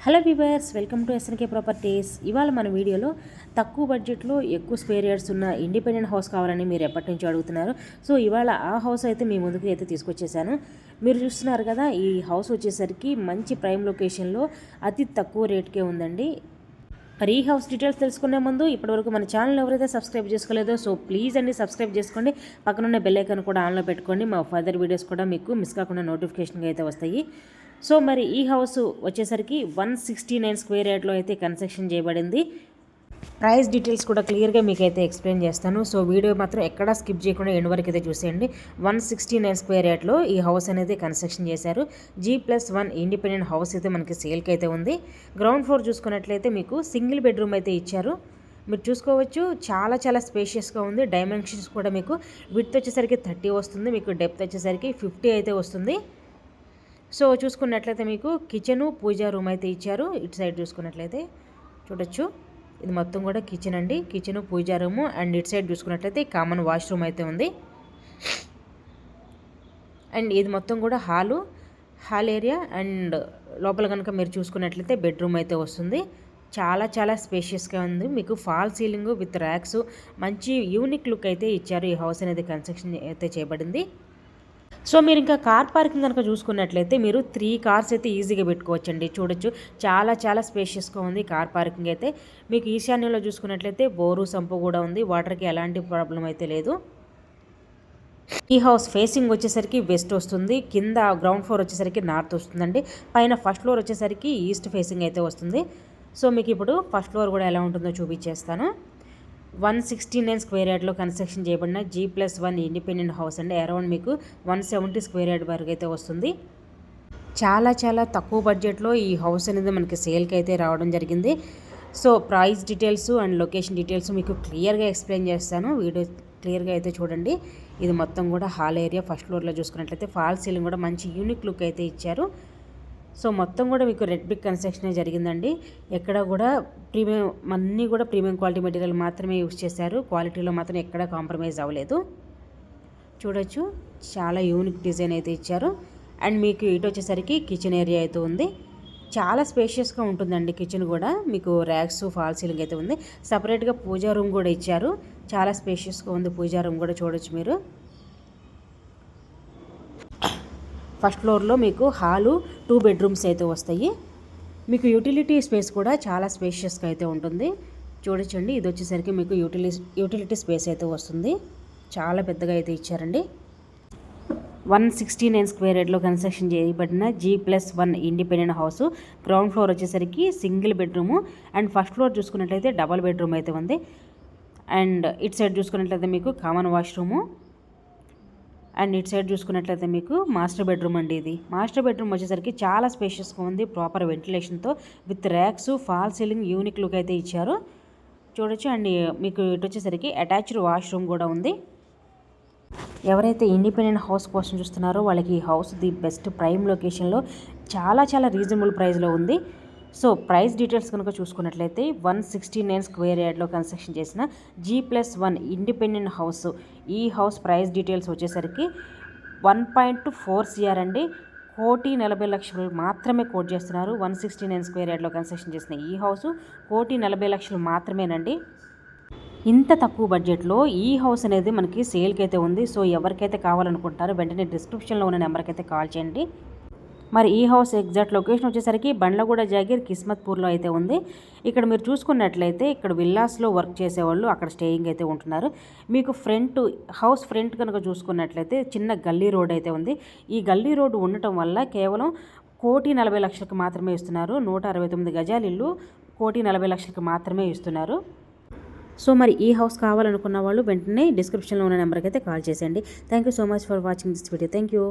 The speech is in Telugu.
Hello viewers, welcome to SNK properties. ఇవాళ మన వీడియోలో తక్కువ బడ్జెట్లో ఎక్కువ స్పేర్ యార్డ్స్ ఉన్న ఇండిపెండెంట్ హౌస్ కావాలని మీరు ఎప్పటి నుంచి అడుగుతున్నారు. సో ఇవాళ ఆ హౌస్ అయితే మీ ముందుకు అయితే తీసుకొచ్చేసాను. మీరు చూస్తున్నారు కదా, ఈ హౌస్ వచ్చేసరికి మంచి ప్రైమ్ లొకేషన్లో అతి తక్కువ రేట్కే ఉందండి. మరి ఈ హౌస్ డీటెయిల్స్ తెలుసుకునే ముందు ఇప్పటివరకు మన ఛానల్ ఎవరైతే సబ్స్క్రైబ్ చేసుకోలేదో సో ప్లీజ్ అండి సబ్స్క్రైబ్ చేసుకోండి. పక్కనున్న బెల్ ఐకాన్ కూడా ఆన్లో పెట్టుకోండి. మా ఫర్దర్ వీడియోస్ కూడా మీకు మిస్ కాకుండా నోటిఫికేషన్గా అయితే వస్తాయి. సో మరి ఈ హౌస్ వచ్చేసరికి 169 స్క్వేర్ యార్డ్లో అయితే కన్స్ట్రక్షన్ చేయబడింది. ప్రైస్ డీటెయిల్స్ కూడా క్లియర్గా మీకు అయితే ఎక్స్ప్లెయిన్ చేస్తాను. సో వీడియో మాత్రం ఎక్కడా స్కిప్ చేయకుండా ఎండ్ వరకు అయితే చూసేయండి. 169 స్క్వేర్ యార్డ్లో ఈ హౌస్ అనేది కన్స్ట్రక్షన్ చేశారు. G+1 ఇండిపెండెంట్ హౌస్ అయితే మనకి సేల్కి అయితే ఉంది. గ్రౌండ్ ఫ్లోర్ చూసుకున్నట్లయితే మీకు సింగిల్ బెడ్రూమ్ అయితే ఇచ్చారు. మీరు చూసుకోవచ్చు, చాలా స్పేషియస్గా ఉంది. డైమెన్షన్స్ కూడా మీకు విడ్త్ వచ్చేసరికి 30 వస్తుంది, మీకు డెప్త్ వచ్చేసరికి 50 అయితే వస్తుంది. సో చూసుకున్నట్లయితే మీకు కిచెను పూజా రూమ్ అయితే ఇచ్చారు. ఇటు సైడ్ చూసుకున్నట్లయితే చూడొచ్చు, ఇది మొత్తం కూడా కిచెన్ అండి. కిచెను పూజా రూము అండ్ ఇటు సైడ్ చూసుకున్నట్లయితే కామన్ వాష్రూమ్ అయితే ఉంది. అండ్ ఇది మొత్తం కూడా హాల్ ఏరియా అండ్ లోపల కనుక మీరు చూసుకున్నట్లయితే బెడ్రూమ్ అయితే వస్తుంది. చాలా స్పేషియస్గా ఉంది. మీకు ఫాల్ సీలింగ్ విత్ ర్యాక్స్ మంచి యూనిక్ లుక్ అయితే ఇచ్చారు. ఈ హౌస్ అనేది కన్స్ట్రక్షన్ అయితే చేయబడింది. సో మీరు ఇంకా కార్ పార్కింగ్ కనుక చూసుకున్నట్లయితే మీరు 3 కార్స్ అయితే ఈజీగా పెట్టుకోవచ్చండి. చూడొచ్చు, చాలా స్పేషియస్గా ఉంది కార్ పార్కింగ్ అయితే. మీకు ఈశాన్యంలో చూసుకున్నట్లయితే బోరు సంపు కూడా ఉంది. వాటర్కి ఎలాంటి ప్రాబ్లం అయితే లేదు. ఈ హౌస్ ఫేసింగ్ వచ్చేసరికి వెస్ట్ వస్తుంది. కింద గ్రౌండ్ ఫ్లోర్ వచ్చేసరికి నార్త్ వస్తుందండి. పైన ఫస్ట్ ఫ్లోర్ వచ్చేసరికి ఈస్ట్ ఫేసింగ్ అయితే వస్తుంది. సో మీకు ఇప్పుడు ఫస్ట్ ఫ్లోర్ కూడా ఎలా ఉంటుందో చూపించేస్తాను. 169 స్క్వేర్ యార్డ్లో కన్స్ట్రక్షన్ చేయబడిన G+1 ఇండిపెండెంట్ హౌస్ అండి. అరౌండ్ మీకు 170 స్క్వేర్ యార్డ్ వరకు అయితే వస్తుంది. చాలా తక్కువ బడ్జెట్లో ఈ హౌస్ అనేది మనకి సేల్కి అయితే రావడం జరిగింది. So price details and location details మీకు క్లియర్గా ఎక్స్ప్లెయిన్ చేస్తాను. వీడియో క్లియర్గా అయితే చూడండి. ఇది మొత్తం కూడా హాల్ ఏరియా. ఫస్ట్ ఫ్లోర్లో చూసుకున్నట్లయితే ఫాల్ సీలింగ్ కూడా మంచి యూనిక్ లుక్ అయితే ఇచ్చారు. సో మొత్తం కూడా మీకు రెడ్ బ్రిక్ కన్స్ట్రక్షనే జరిగిందండి. ఎక్కడ కూడా అన్నీ కూడా ప్రీమియం క్వాలిటీ మెటీరియల్ మాత్రమే యూస్ చేశారు. క్వాలిటీలో మాత్రం ఎక్కడ కాంప్రమైజ్ అవ్వలేదు. చూడొచ్చు, చాలా యూనిక్ డిజైన్ అయితే ఇచ్చారు. అండ్ మీకు ఇటు వచ్చేసరికి కిచెన్ ఏరియా అయితే ఉంది. చాలా స్పేషియస్గా ఉంటుందండి కిచెన్ కూడా. మీకు ర్యాక్స్ ఫాల్ సీలింగ్ అయితే ఉంది. సపరేట్గా పూజా రూమ్ కూడా ఇచ్చారు. చాలా స్పేషియస్గా ఉంది పూజా రూమ్ కూడా చూడొచ్చు మీరు. ఫస్ట్ ఫ్లోర్లో మీకు హాలు 2 బెడ్రూమ్స్ అయితే వస్తాయి. మీకు యూటిలిటీ స్పేస్ కూడా చాలా స్పేషియస్గా అయితే ఉంటుంది. చూడొచ్చండి, ఇది వచ్చేసరికి మీకు యూటిలిటీ స్పేస్ అయితే వస్తుంది. చాలా పెద్దగా అయితే ఇచ్చారండి. 169 స్క్వేర్ యార్డ్లో కన్స్ట్రక్షన్ చేయబడిన G+1 independent house. Ground floor వచ్చేసరికి single bedroom and first floor చూసుకున్నట్లయితే డబల్ బెడ్రూమ్ అయితే ఉంది. అండ్ ఇటు సైడ్ చూసుకున్నట్లయితే మీకు కామన్ వాష్రూము అండ్ ఇటు సైడ్ చూసుకున్నట్లయితే మీకు మాస్టర్ బెడ్రూమ్ అండి. ఇది మాస్టర్ బెడ్రూమ్ వచ్చేసరికి చాలా స్పేషియస్గా ఉంది. ప్రాపర్ వెంటిలేషన్తో with racks fall ceiling unique look అయితే ఇచ్చారు. చూడొచ్చు. అండ్ మీకు ఇటు వచ్చేసరికి అటాచ్డ్ వాష్రూమ్ కూడా ఉంది. ఎవరైతే ఇండిపెండెంట్ హౌస్ కోసం చూస్తున్నారో వాళ్ళకి ఈ హౌస్ ది బెస్ట్ ప్రైమ్ లొకేషన్లో చాలా రీజనబుల్ ప్రైస్లో ఉంది. సో ప్రైస్ డీటెయిల్స్ కనుక చూసుకున్నట్లయితే 169 స్క్వేర్ యార్డ్లో కన్స్ట్రక్షన్ చేసిన G+1 ఇండిపెండెంట్ హౌస్. ఈ హౌస్ ప్రైస్ డీటెయిల్స్ వచ్చేసరికి 1.4 CR అండి. 1,40,00,000 మాత్రమే కోట్ చేస్తున్నారు. 169 స్క్వేర్ యార్డ్లో కన్స్ట్రక్షన్ చేసిన ఈ హౌస్ 1,40,00,000 మాత్రమేనండి. ఇంత తక్కువ బడ్జెట్లో ఈ హౌస్ అనేది మనకి సేల్కి అయితే ఉంది. సో ఎవరికైతే కావాలనుకుంటారో వెంటనే డిస్క్రిప్షన్లో ఉన్న నెంబర్కి అయితే కాల్ చేయండి. మరి ఈ హౌస్ ఎగ్జాక్ట్ లొకేషన్ వచ్చేసరికి బండ్లగూడ జాగీర్ కిస్మత్పూర్లో అయితే ఉంది. ఇక్కడ మీరు చూసుకున్నట్లయితే ఇక్కడ విల్లాస్లో వర్క్ చేసేవాళ్ళు అక్కడ స్టేయింగ్ అయితే ఉంటున్నారు. మీకు హౌస్ ఫ్రంట్ కనుక చూసుకున్నట్లయితే చిన్న గల్లీ రోడ్ అయితే ఉంది. ఈ గల్లీ రోడ్డు ఉండటం వల్ల కేవలం 1,40,00,000 మాత్రమే ఇస్తున్నారు. 169 గజాల ఇల్లు 1,40,00,000 మాత్రమే ఇస్తున్నారు. సో మరి ఈ హౌస్ కావాలనుకున్న వాళ్ళు వెంటనే డిస్క్రిప్షన్లో ఉన్న నెంబర్కి అయితే కాల్ చేసేయండి. Thank you so much for watching this video. Thank you.